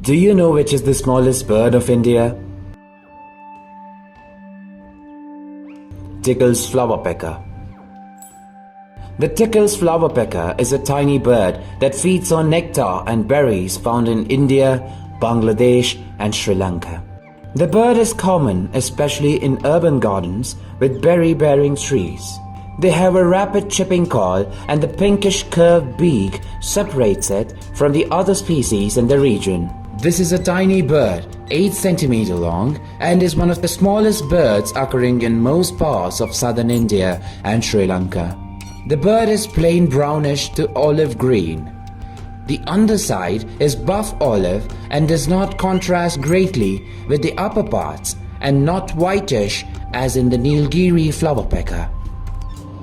Do you know which is the smallest bird of India? Tickles flower pecker. The Tickles flower pecker is a tiny bird that feeds on nectar and berries found in India, Bangladesh and Sri Lanka. The bird is common especially in urban gardens with berry-bearing trees. They have a rapid chirping call and the pinkish curved beak separates it from the other species in the region. This is a tiny bird, 8 cm long, and is one of the smallest birds occurring in most parts of southern India and Sri Lanka. The bird is plain brownish to olive green. The underside is buff olive and does not contrast greatly with the upper parts and not whitish as in the Nilgiri flowerpecker.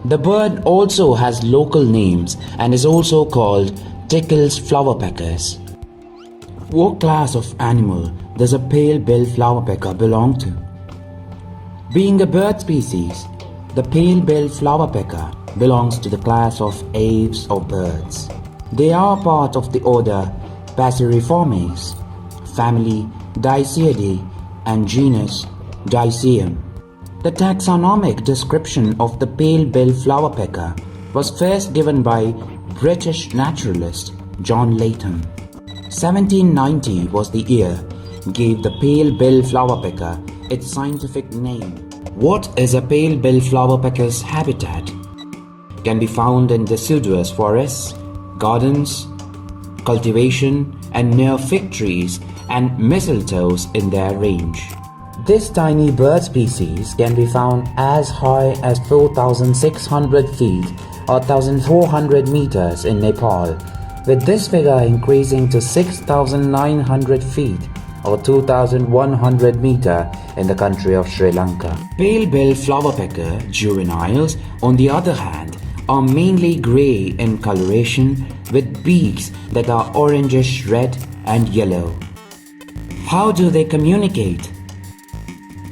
The bird also has local names and is also called Tickles flowerpeckers. What class of animal does a pale-billed flowerpecker belong to? Being a bird species, the pale-billed flowerpecker belongs to the class of aves or birds. They are part of the order Passeriformes, family Diceidae and genus Diceum. The taxonomic description of the pale-billed flowerpecker was first given by British naturalist John Latham. 1790 was the year gave the pale-billed flowerpecker its scientific name. What is a pale-billed flowerpecker's habitat? Can be found in deciduous forests, gardens, cultivation and near fig trees and mistletoes in their range. This tiny bird species can be found as high as 4,600 feet or 1,400 meters in Nepal, with this figure increasing to 6,900 feet or 2,100 meters in the country of Sri Lanka. Pale-billed flowerpecker juveniles, on the other hand, are mainly grey in coloration with beaks that are orangish red and yellow. How do they communicate?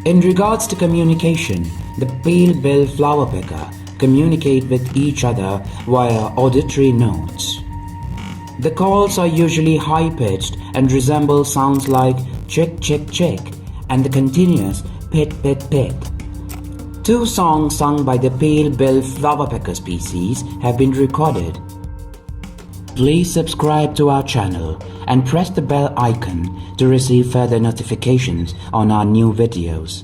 In regards to communication, the pale-billed flowerpecker communicate with each other via auditory notes. The calls are usually high-pitched and resemble sounds like chick chick chick and the continuous pit pit pit. 2 songs sung by the pale-billed flowerpecker species have been recorded. Please subscribe to our channel and press the bell icon to receive further notifications on our new videos.